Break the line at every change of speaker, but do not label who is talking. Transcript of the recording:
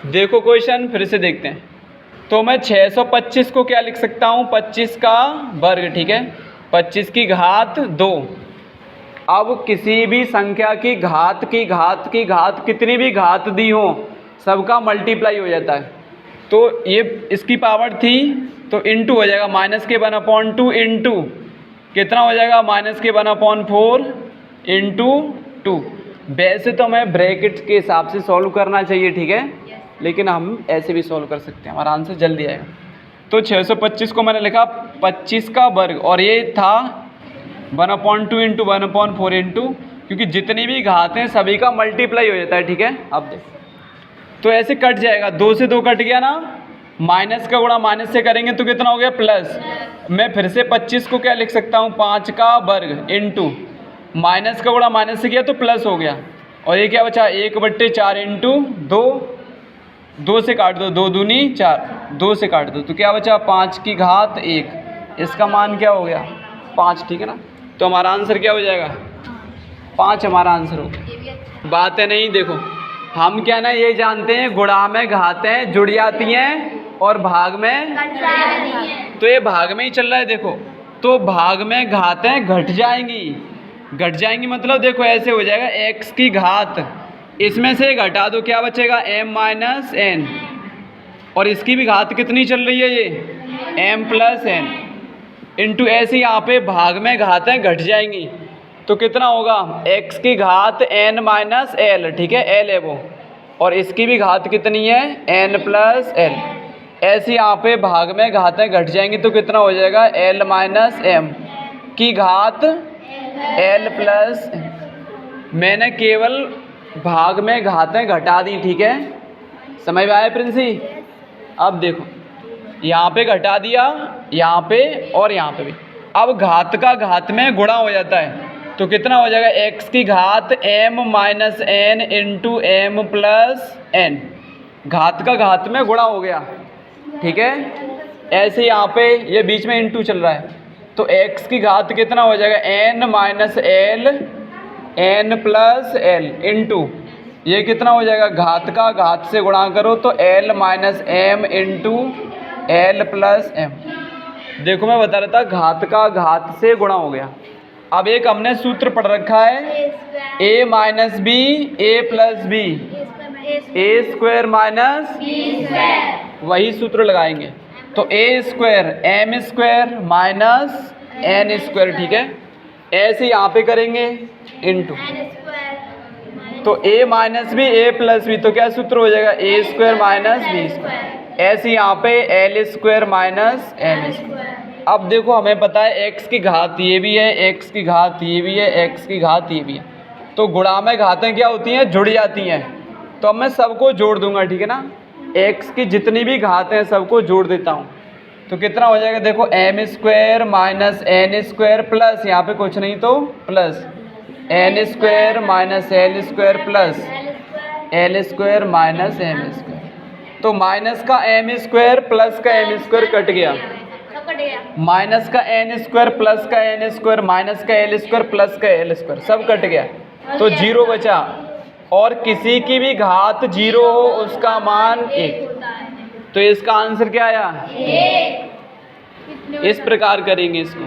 देखो क्वेश्चन फिर से देखते हैं। तो मैं 625 को क्या लिख सकता हूँ, 25 का वर्ग, ठीक है, 25 की घात 2। अब किसी भी संख्या की घात कितनी भी घात दी हो सबका मल्टीप्लाई हो जाता है। तो ये इसकी पावर थी तो इंटू हो जाएगा -1/2 इंटू कितना हो जाएगा -1/4 इंटू 2। वैसे तो हमें ब्रैकेट के हिसाब से सॉल्व करना चाहिए, ठीक है, लेकिन हम ऐसे भी सॉल्व कर सकते हैं, हमारा आंसर जल्दी आएगा। तो 625 को मैंने लिखा 25 का वर्ग और ये था 1/2 इंटू 1/4 इंटू, क्योंकि जितनी भी घात हैं सभी का मल्टीप्लाई हो जाता है, ठीक है। अब देखो तो ऐसे कट जाएगा, 2 से 2 कट गया ना, माइनस का गुणा माइनस से करेंगे तो कितना हो गया प्लस। मैं फिर से 25 को क्या लिख सकता हूँ 5 का वर्ग इंटू माइनस का गुणा माइनस से किया तो प्लस हो गया, और ये क्या बचा 1/4 इंटू 2, 2 से काट दो, 2 दूनी 4, 2 से काट दो तो क्या बचा 5 की घात 1, इसका मान क्या हो गया 5, ठीक है ना। तो हमारा आंसर क्या हो जाएगा 5, हमारा आंसर हो गया। बात है नहीं, देखो हम क्या ना ये जानते हैं गुणा में घातें जुड़ जाती हैं और भाग में, तो ये भाग में ही चल रहा है देखो, तो भाग में घातें घट जाएंगी मतलब देखो ऐसे हो जाएगा x की घात, इसमें से घटा दो क्या बचेगा m-n, और इसकी भी घात कितनी चल रही है ये m+n इंटू, ऐसे यहाँ पे भाग में घातें घट जाएंगी तो कितना होगा x की घात n-l, ठीक है, l है वो, और इसकी भी घात कितनी है n+l। ऐसे यहाँ पे भाग में घातें घट जाएंगी तो कितना हो जाएगा l-m की घात l+m। मैंने केवल भाग में घातें घटा दी, ठीक है, समझ में आया प्रिंसी। अब देखो यहाँ पे घटा दिया, यहाँ पे और यहाँ पे भी, अब घात का घात में गुणा हो जाता है तो कितना हो जाएगा x की घात m-n इंटू m+n, घात का घात में गुणा हो गया, ठीक है। ऐसे यहाँ पे ये बीच में इंटू चल रहा है तो x की घात कितना हो जाएगा n-l n+l इंटू ये कितना हो जाएगा घात का घात से गुणा करो तो l-m इंटू l+m। देखो मैं बता रहा था घात का घात से गुणा हो गया। अब एक हमने सूत्र पढ़ रखा है a - b a+b a² - वही सूत्र लगाएंगे तो a² m² - n², ठीक है। ऐसे यहाँ पे करेंगे इंटू, तो a - b a+b तो क्या सूत्र हो जाएगा a² - b²। ऐसे यहाँ पे l² - n²। अब देखो हमें पता है x की घात ये भी है, x की घात ये भी है, x की घात ये भी है, तो गुणा में घातें क्या होती हैं जुड़ जाती हैं, तो अब मैं सबको जोड़ दूंगा, ठीक है ना, x की जितनी भी घातें हैं सबको जोड़ देता हूँ तो कितना हो जाएगा देखो m² - n² प्लस यहाँ पे कुछ नहीं तो plus n² - l² plus l² - m², तो माइनस का m² प्लस का m² कट गया, माइनस का n² प्लस का n² माइनस का l² प्लस का l² सब कट गया तो 0 बचा, और किसी की भी घात 0 हो उसका मान 1, तो इसका आंसर क्या आया 1। इस प्रकार करेंगे इसको।